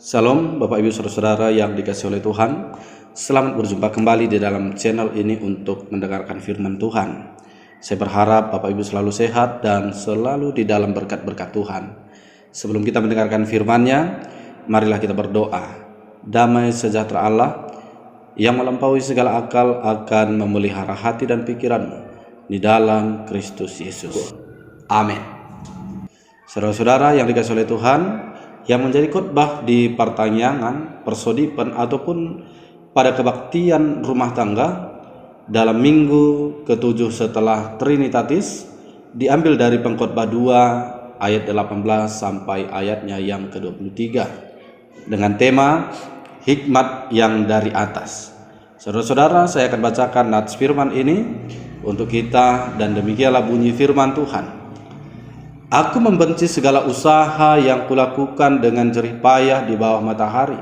Salam Bapak Ibu Saudara-saudara yang dikasihi oleh Tuhan. Selamat berjumpa kembali di dalam channel ini untuk mendengarkan firman Tuhan. Saya berharap Bapak Ibu selalu sehat dan selalu di dalam berkat-berkat Tuhan. Sebelum kita mendengarkan firman-Nya, marilah kita berdoa. Damai sejahtera Allah yang melampaui segala akal akan memelihara hati dan pikiranmu di dalam Kristus Yesus. Amin. Saudara-saudara yang dikasihi oleh Tuhan, yang menjadi khotbah di pertanyaan, persodipan ataupun pada kebaktian rumah tangga dalam minggu ke-7 setelah Trinitatis diambil dari Pengkhotbah 2 ayat 18 sampai ayatnya yang ke-23 dengan tema hikmat yang dari atas. Saudara-saudara, saya akan bacakan nats firman ini untuk kita, dan demikianlah bunyi firman Tuhan. Aku membenci segala usaha yang kulakukan dengan jerih payah di bawah matahari,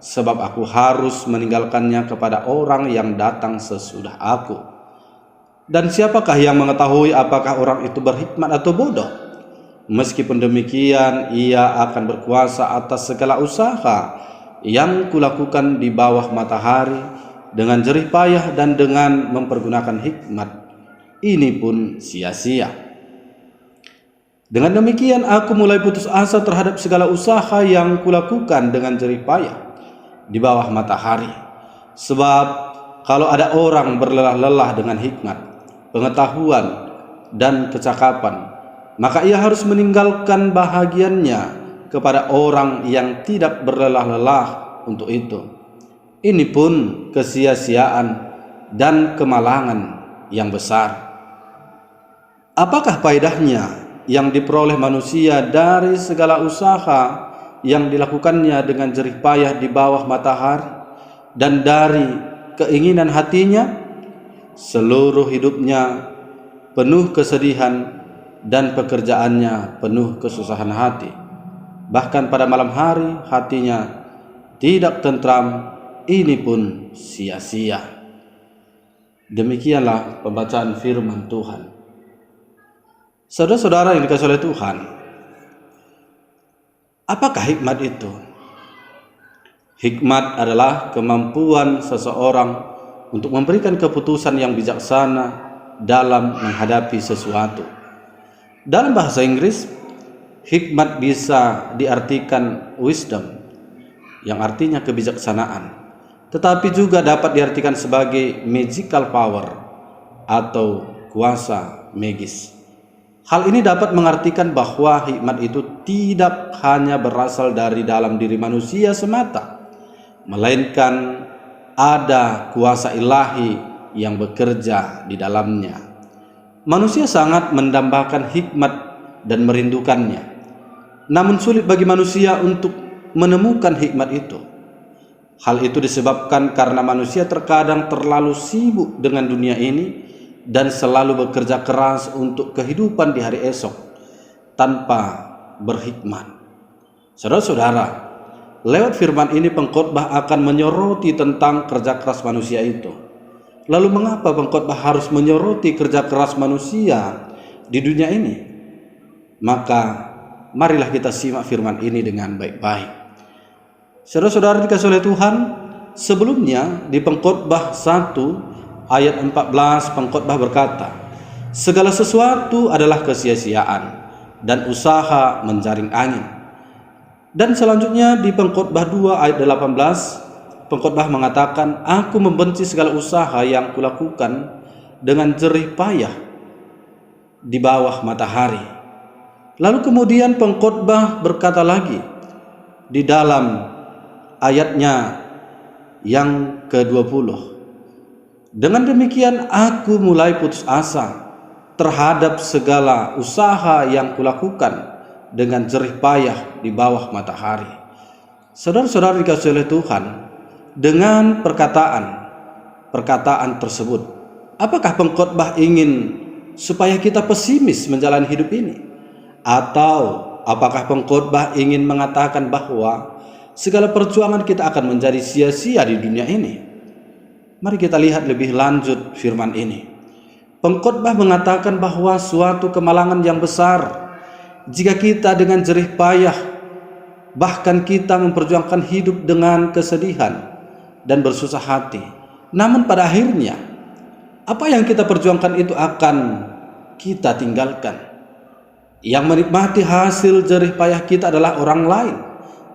sebab aku harus meninggalkannya kepada orang yang datang sesudah aku. Dan siapakah yang mengetahui apakah orang itu berhikmat atau bodoh? Meskipun demikian, ia akan berkuasa atas segala usaha yang kulakukan di bawah matahari dengan jerih payah dan dengan mempergunakan hikmat. Ini pun sia-sia. Dengan demikian aku mulai putus asa terhadap segala usaha yang kulakukan dengan jerih payah di bawah matahari. Sebab kalau ada orang berlelah-lelah dengan hikmat, pengetahuan, dan kecakapan, maka ia harus meninggalkan bahagiannya kepada orang yang tidak berlelah-lelah untuk itu. Ini pun kesia-siaan dan kemalangan yang besar. Apakah faedahnya yang diperoleh manusia dari segala usaha yang dilakukannya dengan jerih payah di bawah matahari dan dari keinginan hatinya? Seluruh hidupnya penuh kesedihan dan pekerjaannya penuh kesusahan hati. Bahkan pada malam hari hatinya tidak tentram. Ini pun sia-sia. Demikianlah pembacaan firman Tuhan. Saudara-saudara yang dikasihi oleh Tuhan, apakah hikmat itu? Hikmat adalah kemampuan seseorang untuk memberikan keputusan yang bijaksana dalam menghadapi sesuatu. Dalam bahasa Inggris, hikmat bisa diartikan wisdom, yang artinya kebijaksanaan, tetapi juga dapat diartikan sebagai magical power atau kuasa magis. Hal ini dapat mengartikan bahwa hikmat itu tidak hanya berasal dari dalam diri manusia semata, melainkan ada kuasa ilahi yang bekerja di dalamnya. Manusia sangat mendambakan hikmat dan merindukannya, namun sulit bagi manusia untuk menemukan hikmat itu. Hal itu disebabkan karena manusia terkadang terlalu sibuk dengan dunia ini dan selalu bekerja keras untuk kehidupan di hari esok tanpa berhikmat. Saudara-saudara, lewat firman ini pengkhotbah akan menyoroti tentang kerja keras manusia itu. Lalu mengapa pengkhotbah harus menyoroti kerja keras manusia di dunia ini? Maka marilah kita simak firman ini dengan baik-baik. Saudara-saudara dikasihi oleh Tuhan, sebelumnya di pengkhotbah 1 ayat 14 pengkhotbah berkata, segala sesuatu adalah kesia-siaan dan usaha menjaring angin. Dan selanjutnya di pengkhotbah 2 ayat 18 pengkhotbah mengatakan, aku membenci segala usaha yang kulakukan dengan jerih payah di bawah matahari. Lalu kemudian pengkhotbah berkata lagi di dalam ayatnya yang ke-20, dengan demikian aku mulai putus asa terhadap segala usaha yang kulakukan dengan jerih payah di bawah matahari. Saudara-saudara dikasihi oleh Tuhan, dengan perkataan tersebut, apakah pengkhotbah ingin supaya kita pesimis menjalani hidup ini? Atau apakah pengkhotbah ingin mengatakan bahwa segala perjuangan kita akan menjadi sia-sia di dunia ini? Mari kita lihat lebih lanjut firman ini. Pengkhotbah mengatakan bahwa suatu kemalangan yang besar jika kita dengan jerih payah bahkan kita memperjuangkan hidup dengan kesedihan dan bersusah hati. Namun pada akhirnya, apa yang kita perjuangkan itu akan kita tinggalkan. Yang menikmati hasil jerih payah kita adalah orang lain.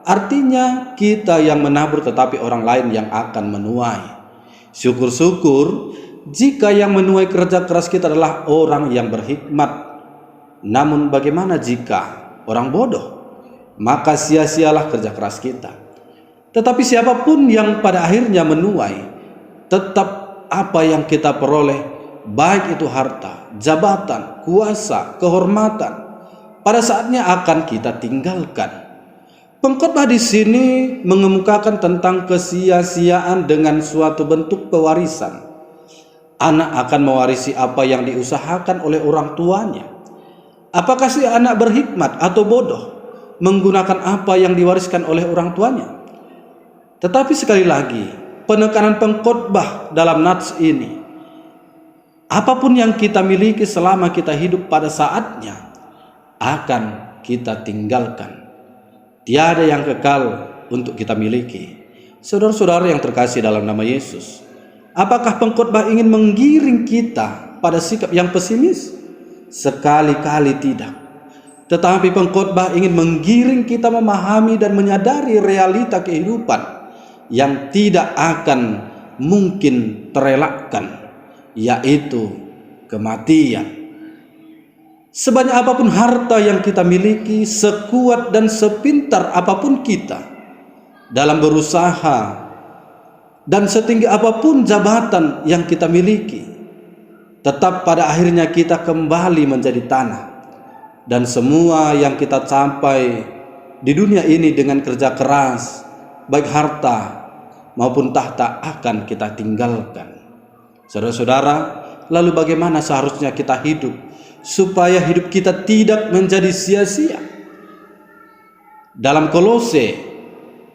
Artinya kita yang menabur tetapi orang lain yang akan menuai. Syukur-syukur jika yang menuai kerja keras kita adalah orang yang berhikmat. Namun bagaimana jika orang bodoh? Maka sia-sialah kerja keras kita. Tetapi siapapun yang pada akhirnya menuai, tetap apa yang kita peroleh, baik itu harta, jabatan, kuasa, kehormatan, pada saatnya akan kita tinggalkan. Pengkhotbah di sini mengemukakan tentang kesia-siaan dengan suatu bentuk pewarisan. Anak akan mewarisi apa yang diusahakan oleh orang tuanya. Apakah si anak berhikmat atau bodoh menggunakan apa yang diwariskan oleh orang tuanya? Tetapi sekali lagi, penekanan pengkhotbah dalam nats ini, apapun yang kita miliki selama kita hidup pada saatnya akan kita tinggalkan. Tiada yang kekal untuk kita miliki. Saudara-saudara yang terkasih dalam nama Yesus, apakah pengkhotbah ingin menggiring kita pada sikap yang pesimis? Sekali-kali tidak. Tetapi pengkhotbah ingin menggiring kita memahami dan menyadari realita kehidupan yang tidak akan mungkin terelakkan, yaitu kematian. Sebanyak apapun harta yang kita miliki, sekuat dan sepintar apapun kita dalam berusaha, dan setinggi apapun jabatan yang kita miliki, tetap pada akhirnya kita kembali menjadi tanah. Dan semua yang kita capai di dunia ini dengan kerja keras, baik harta maupun tahta, akan kita tinggalkan. Saudara-saudara, lalu bagaimana seharusnya kita hidup supaya hidup kita tidak menjadi sia-sia? Dalam Kolose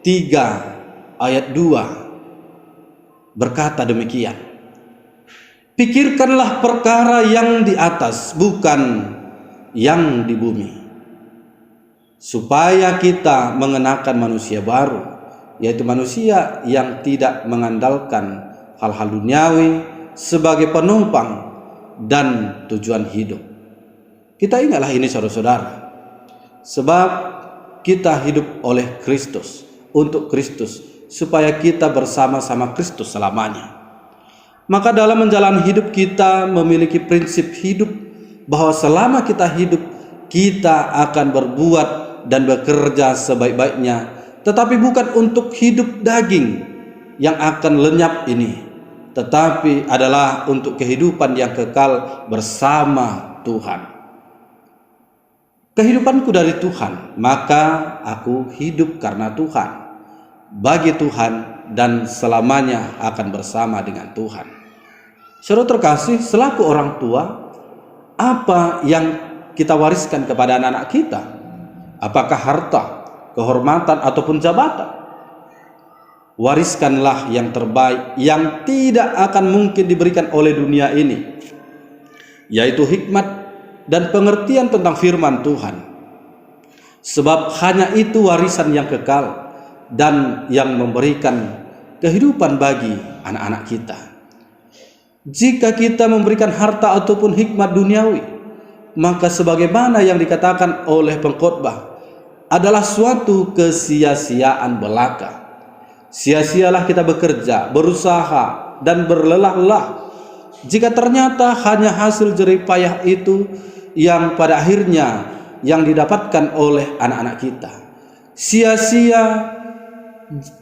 3 ayat 2 berkata demikian, pikirkanlah perkara yang di atas, bukan yang di bumi, supaya kita mengenakan manusia baru, yaitu manusia yang tidak mengandalkan hal-hal duniawi sebagai penumpang dan tujuan hidup. Kita ingatlah ini saudara-saudara, sebab kita hidup oleh Kristus, untuk Kristus, supaya kita bersama-sama Kristus selamanya. Maka dalam menjalani hidup kita memiliki prinsip hidup bahwa selama kita hidup, kita akan berbuat dan bekerja sebaik-baiknya, tetapi bukan untuk hidup daging yang akan lenyap ini, tetapi adalah untuk kehidupan yang kekal bersama Tuhan. Kehidupanku dari Tuhan, maka aku hidup karena Tuhan, bagi Tuhan, dan selamanya akan bersama dengan Tuhan. Saudara terkasih, selaku orang tua, apa yang kita wariskan kepada anak-anak kita? Apakah harta, kehormatan, ataupun jabatan? Wariskanlah yang terbaik yang tidak akan mungkin diberikan oleh dunia ini, yaitu hikmat dan pengertian tentang firman Tuhan. Sebab hanya itu warisan yang kekal dan yang memberikan kehidupan bagi anak-anak kita. Jika kita memberikan harta ataupun hikmat duniawi, maka sebagaimana yang dikatakan oleh pengkhotbah, adalah suatu kesia-siaan belaka. Sia-sialah kita bekerja, berusaha, dan berlelah-lelah jika ternyata hanya hasil jerih payah itu yang pada akhirnya yang didapatkan oleh anak-anak kita. Sia-sia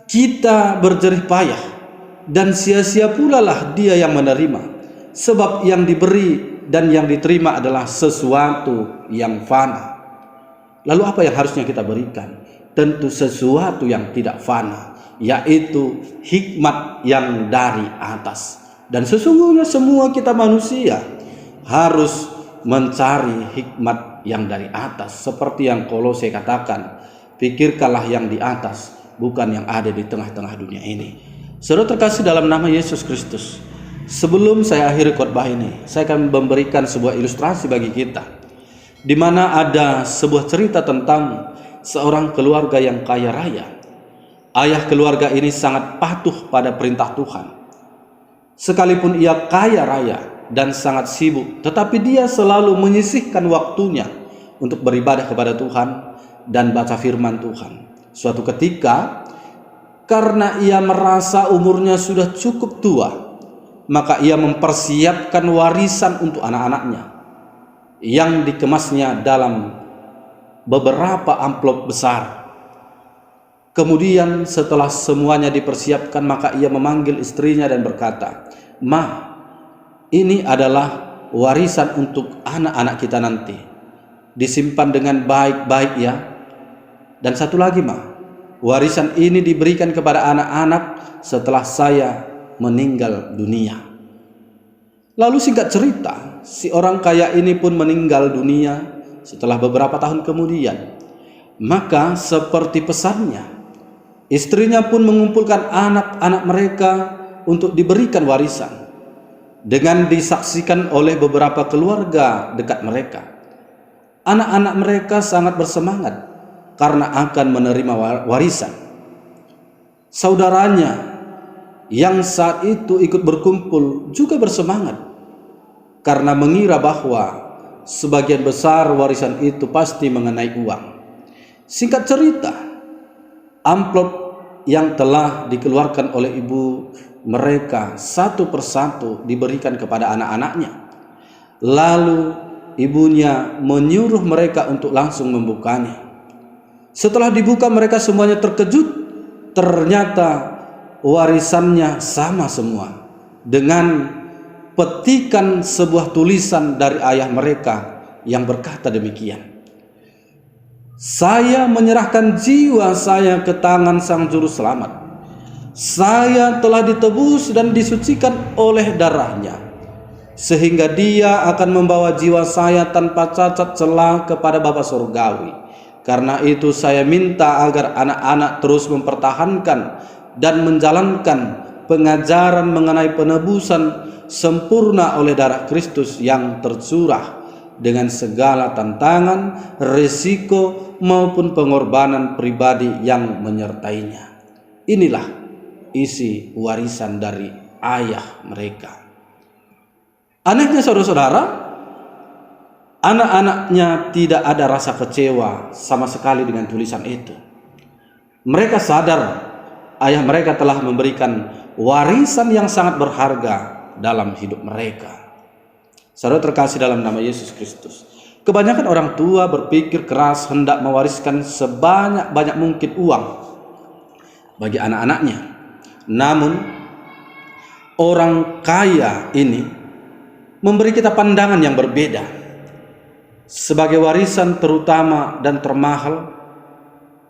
kita berjerih payah, dan sia-sia pula lah dia yang menerima, sebab yang diberi dan yang diterima adalah sesuatu yang fana. Lalu apa yang harusnya kita berikan? Tentu sesuatu yang tidak fana, yaitu hikmat yang dari atas. Dan sesungguhnya semua kita manusia harus mencari hikmat yang dari atas, seperti yang Kolose katakan, pikirkanlah yang di atas, bukan yang ada di tengah-tengah dunia ini. Saudara terkasih dalam nama Yesus Kristus, sebelum saya akhiri khotbah ini, saya akan memberikan sebuah ilustrasi bagi kita, di mana ada sebuah cerita tentang seorang keluarga yang kaya raya. Ayah keluarga ini sangat patuh pada perintah Tuhan. Sekalipun ia kaya raya dan sangat sibuk, tetapi dia selalu menyisihkan waktunya untuk beribadah kepada Tuhan dan baca firman Tuhan. Suatu ketika, karena ia merasa umurnya sudah cukup tua, maka ia mempersiapkan warisan untuk anak-anaknya yang dikemasnya dalam beberapa amplop besar. Kemudian setelah semuanya dipersiapkan, maka ia memanggil istrinya dan berkata, "Ma, ini adalah warisan untuk anak-anak kita nanti. Disimpan dengan baik-baik ya. Dan satu lagi, Ma, warisan ini diberikan kepada anak-anak setelah saya meninggal dunia." Lalu singkat cerita, si orang kaya ini pun meninggal dunia setelah beberapa tahun kemudian. Maka seperti pesannya, istrinya pun mengumpulkan anak-anak mereka untuk diberikan warisan dengan disaksikan oleh beberapa keluarga dekat mereka. Anak-anak mereka sangat bersemangat karena akan menerima warisan. Saudaranya yang saat itu ikut berkumpul juga bersemangat karena mengira bahwa sebagian besar warisan itu pasti mengenai uang. Singkat cerita, amplop yang telah dikeluarkan oleh ibu mereka satu persatu diberikan kepada anak-anaknya. Lalu ibunya menyuruh mereka untuk langsung membukanya. Setelah dibuka, mereka semuanya terkejut. Ternyata warisannya sama semua, dengan petikan sebuah tulisan dari ayah mereka yang berkata demikian, "Saya menyerahkan jiwa saya ke tangan Sang Juru Selamat. Saya telah ditebus dan disucikan oleh darahnya, sehingga dia akan membawa jiwa saya tanpa cacat celah kepada Bapa Surgawi. Karena itu saya minta agar anak-anak terus mempertahankan dan menjalankan pengajaran mengenai penebusan sempurna oleh darah Kristus yang tercurah dengan segala tantangan, risiko maupun pengorbanan pribadi yang menyertainya." Inilah isi warisan dari ayah mereka. Anehnya saudara-saudara, anak-anaknya tidak ada rasa kecewa sama sekali dengan tulisan itu. Mereka sadar ayah mereka telah memberikan warisan yang sangat berharga dalam hidup mereka. Saudara terkasih dalam nama Yesus Kristus, kebanyakan orang tua berpikir keras hendak mewariskan sebanyak-banyak mungkin uang bagi anak-anaknya. Namun orang kaya ini memberi kita pandangan yang berbeda. Sebagai warisan terutama dan termahal,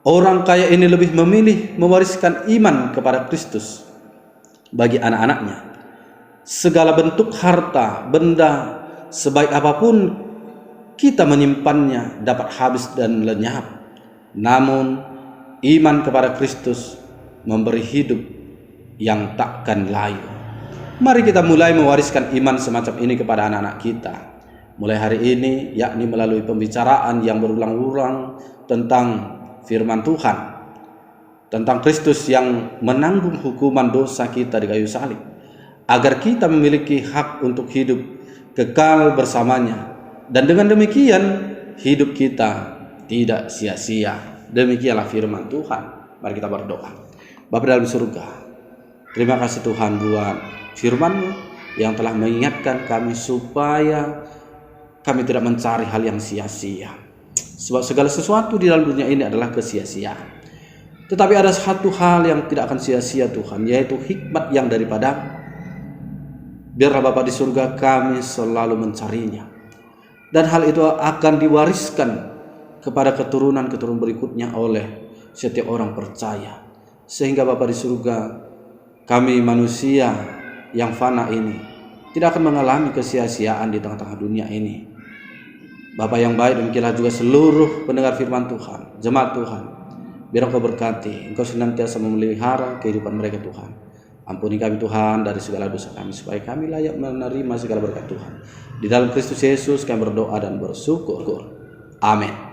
orang kaya ini lebih memilih mewariskan iman kepada Kristus bagi anak-anaknya. Segala bentuk harta, benda, sebaik apapun kita menyimpannya dapat habis dan lenyap. Namun iman kepada Kristus memberi hidup yang takkan layu. Mari kita mulai mewariskan iman semacam ini kepada anak-anak kita mulai hari ini, yakni melalui pembicaraan yang berulang-ulang tentang firman Tuhan, tentang Kristus yang menanggung hukuman dosa kita di kayu salib, agar kita memiliki hak untuk hidup kekal bersamanya, dan dengan demikian hidup kita tidak sia-sia. Demikianlah firman Tuhan. Mari kita berdoa. Bapa dalam surga, terima kasih Tuhan buat firman-Mu yang telah mengingatkan kami supaya kami tidak mencari hal yang sia-sia. Sebab segala sesuatu di dalam dunia ini adalah kesia-siaan. Tetapi ada satu hal yang tidak akan sia-sia Tuhan, yaitu hikmat yang daripada-Mu. Biarlah Bapa di surga kami selalu mencarinya. Dan hal itu akan diwariskan kepada keturunan-keturunan berikutnya oleh setiap orang percaya. Sehingga Bapa di surga, kami manusia yang fana ini tidak akan mengalami kesia-siaan di tengah-tengah dunia ini. Bapa yang baik, demikianlah juga seluruh pendengar firman Tuhan, jemaat Tuhan. Biar Engkau berkati, Engkau senantiasa memelihara kehidupan mereka Tuhan. Ampuni kami Tuhan dari segala dosa kami, supaya kami layak menerima segala berkat Tuhan. Di dalam Kristus Yesus kami berdoa dan bersyukur. Amin.